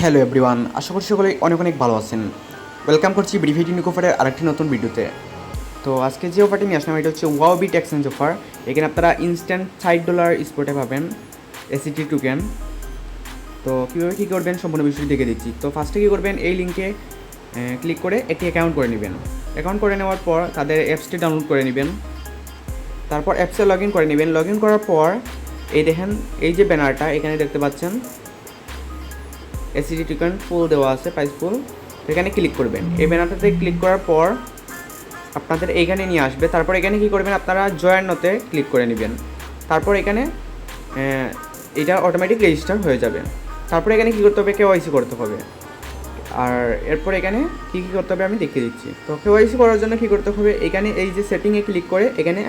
Hello everyone, আশা করছি সকলে অনেক অনেক ভালো আছেন। ওয়েলকাম করছি ব্রিভিটি নিকোফারের আরেকটি নতুন ভিডিওতে। তো আজকে যে অফারটি নিয়ে আসলাম এটা হচ্ছে ওয়াও বিট এক্সচেঞ্জ অফার। এখানে আপনারা ইনস্ট্যান্ট $60 স্পটে পাবেন এসিটি টোকেন। তো কীভাবে কী করবেন সম্পূর্ণ বিষয়টি দেখে দিচ্ছি। তো ফার্স্টে কী করবেন, এই লিঙ্কে ক্লিক করে একটি অ্যাকাউন্ট করে নেবেন। অ্যাকাউন্ট করে নেওয়ার পর তাদের অ্যাপসটি ডাউনলোড করে নেবেন। তারপর অ্যাপসে লগ ইন করে নেবেন। লগ ইন করার পর এই দেখেন, এই যে ব্যানারটা এখানে দেখতে পাচ্ছেন এসিটি টোকেন ফুল দেওয়া আছে, প্রাইস ফুল। এখানে ক্লিক করবেন। এই ব্যানারটাতে ক্লিক করার পর আপনাদের এইখানে নিয়ে আসবে। তারপর এখানে কী করবেন, আপনারা জয়েন নোতে ক্লিক করে নেবেন। তারপর এখানে এটা অটোমেটিক রেজিস্টার হয়ে যাবে। তারপর এখানে কী করতে হবে, কেওয়াইসি করতে হবে। আর এরপর এখানে কী কী করতে হবে আমি দেখিয়ে দিচ্ছি। তো কেওয়াইসি করার জন্য কী করতে হবে, এখানে এই যে সেটিংয়ে ক্লিক করে এখানে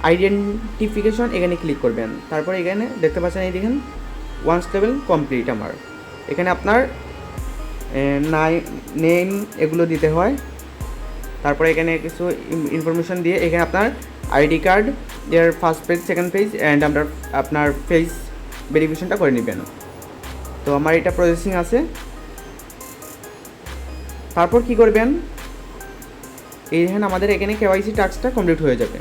আইডেন্টিফিকেশন এখানে ক্লিক করবেন। তারপর এখানে দেখতে পাচ্ছেন এই দেখেন ওয়ান লেভেল কমপ্লিট আমার। এখানে আপনার নেম এগুলো দিতে হয়। তারপরে এখানে কিছু ইনফরমেশন দিয়ে এখানে আপনার আইডি কার্ড, এর first page, second page and আপনার ফেস ভেরিফিকেশনটা করে নেবেন। তো আমার এটা প্রসেসিং আছে। তারপর কি করবেন, এই দেখেন আমাদের এখানে কেওয়াইসি টাস্কটা কমপ্লিট হয়ে যাবে।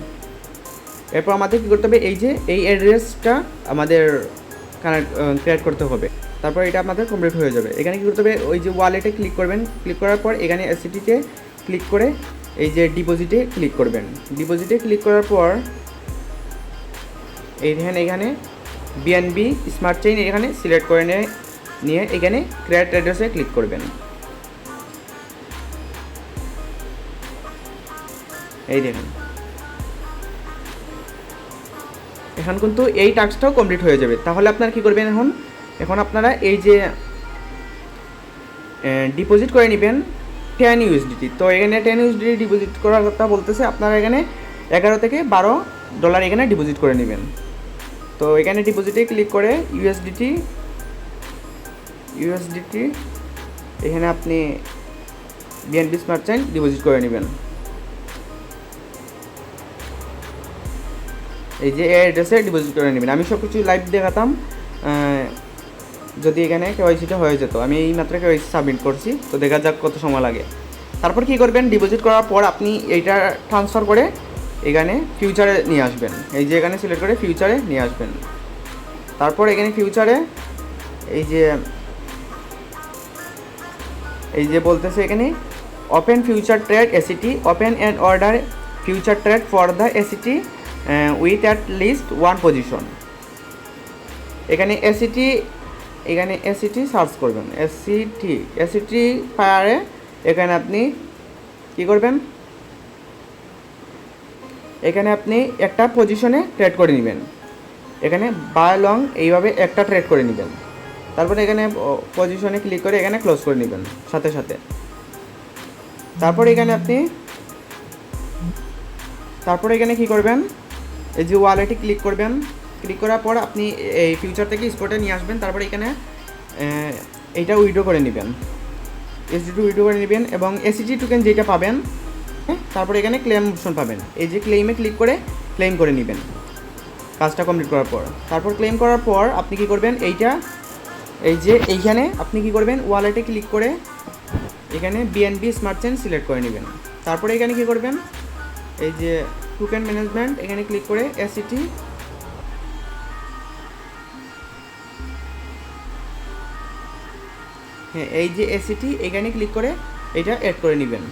এরপর আমাদের কী করতে হবে, এই যে এই অ্যাড্রেসটা আমাদের ক্রিয়েট করতে হবে। তারপর এটা আপনাদের কমপ্লিট হয়ে যাবে। এখানে কী করতে হবে, ওই যে ওয়ালেটে ক্লিক করবেন। ক্লিক করার পর এখানে এসিটিতে ক্লিক করে এই যে ডিপোজিটে ক্লিক করবেন। ডিপোজিটে ক্লিক করার পর এই দেখেন এখানে বিএনবি স্মার্ট চেইন এখানে সিলেক্ট করে নিয়ে এখানে ক্রিয়েট অ্যাড্রেসে ক্লিক করবেন। এই দেখেন এখন কিন্তু এই টাস্কটাও কমপ্লিট হয়ে যাবে। তাহলে আপনারা কী করবেন, এখন আপনারা এই যে ডিপোজিট করে নেবেন 10 USDT। তো এখানে 10 USDT ডিপোজিট করার কথা বলতেছে, আপনারা এখানে $11 থেকে $12 এখানে ডিপোজিট করে নেবেন। তো এখানে ডিপোজিটে ক্লিক করে ইউএসডিটি এখানে আপনি বিএনবি স্মার্ট চেইন ডিপোজিট করে নেবেন। এই যে এই অ্যাড্রেসে ডিপোজিট করে নেবেন। আমি সব কিছু লাইভ দেখাতাম যদি এখানে কেওয়াইসিটা হয়ে যেত। আমি এই মাত্র কেওয়াইসি সাবমিট করছি, তো দেখা যাক কত সময় লাগে। তারপর কী করবেন, ডিপোজিট করার পর আপনি এইটা ট্রান্সফার করে এখানে ফিউচারে নিয়ে আসবেন। এই যে এখানে সিলেক্ট করে ফিউচারে নিয়ে আসবেন। তারপর এখানে ফিউচারে এই যে বলতেছে এখানে open future trade ACT, open and order future trade for the ACT with at least 1 position. এখানে এসিটি সার্চ করবেন। এসিটি ফায়ারে এখানে আপনি কী করবেন, এখানে আপনি একটা পজিশনে ট্রেড করে নেবেন। এখানে বাই লং এইভাবে একটা ট্রেড করে নেবেন। তারপরে এখানে পজিশনে ক্লিক করে এখানে ক্লোজ করে নেবেন সাথে সাথে। তারপর এখানে কী করবেন, এই যে ওয়ালেটে ক্লিক করবেন। ক্লিক করার পর আপনি এই ফিউচার থেকে স্পটে নিয়ে আসবেন। তারপরে এখানে এইটা উইথড্র করে নেবেন, এসডিটি উইথড্র করে নেবেন এবং এসিটি টোকেন যেটা পাবেন। তারপরে এখানে ক্লেম অপশন পাবেন। এই যে ক্লেমে ক্লিক করে ক্লেম করে নেবেন কাজটা কমপ্লিট করার পর। তারপর ক্লেম করার পর আপনি কী করবেন, এইখানে আপনি কী করবেন, ওয়ালেটে ক্লিক করে এখানে বিএনবি স্মার্ট চেইন সিলেক্ট করে নেবেন। তারপরে এখানে কী করবেন, এই যে টোকেন ম্যানেজমেন্ট এখানে ক্লিক করে এসিটি এই যে এসিটি এখানে ক্লিক করে এটা অ্যাড করে নেবেন।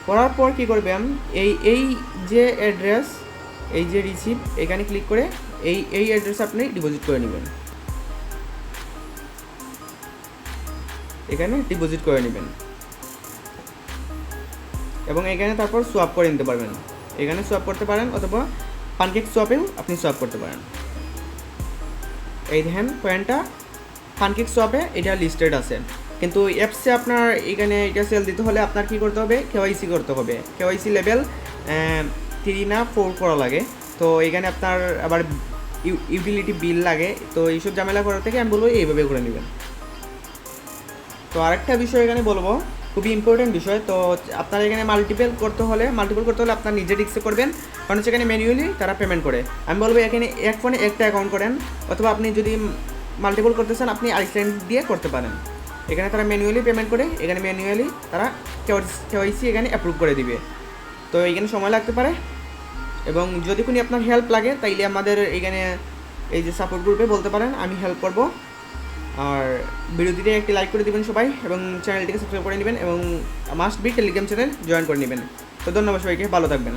করার পর কী করবেন, এই যে অ্যাড্রেস, এই যে রিসিভ এখানে ক্লিক করে এই অ্যাড্রেস আপনি ডিপোজিট করে নেবেন। এখানে ডিপোজিট করে নেবেন এবং এখানে তারপর সোয়াপ করে নিতে পারবেন। এখানে সোয়াপ করতে পারেন অথবা পানকেক সোয়াপেও আপনি সোয়াপ করতে পারেন। এই দেখেন কয়েনটা পানকেক সোয়াপে এটা লিস্টেড আছে, কিন্তু অ্যাপসে আপনার এখানে এটা সেল দিতে হলে আপনার কী করতে হবে, কেওয়াইসি করতে হবে। কেওয়াইসি লেভেল 3 না 4 করা লাগে। তো এখানে আপনার আবার ইউটিলিটি বিল লাগে। তো এইসব ঝামেলা করার থেকে আমি বলবো এইভাবে করে নেবেন। তো আরেকটা বিষয় এখানে বলবো, খুবই ইম্পর্টেন্ট বিষয়। তো আপনার এখানে মাল্টিপল করতে হলে আপনার নিজে রিস্কে করবেন, কারণ সেখানে ম্যানুয়ালি তারা পেমেন্ট করে। আমি বলবো এখানে এক ফোনে একটা অ্যাকাউন্ট করেন, অথবা আপনি যদি মাল্টিপল করতে চান আপনি আইসল্যান্ড দিয়ে করতে পারেন। এখানে তারা ম্যানুয়ালি পেমেন্ট করে, এখানে ম্যানুয়ালি তারা কেওয়াইসি এখানে অ্যাপ্রুভ করে দিবে। তো এখানে সময় লাগতে পারে, এবং যদি কোনো আপনার হেল্প লাগে তাইলে আমাদের এখানে এই যে সাপোর্ট গ্রুপে বলতে পারেন, আমি হেল্প করব। আর ভিডিওটিতে একটি লাইক করে দিবেন সবাই, এবং চ্যানেলটিকে সাবস্ক্রাইব করে নেবেন, এবং must be Telegram channel join করে নেবেন। তো ধন্যবাদ সবাইকে, ভালো থাকবেন।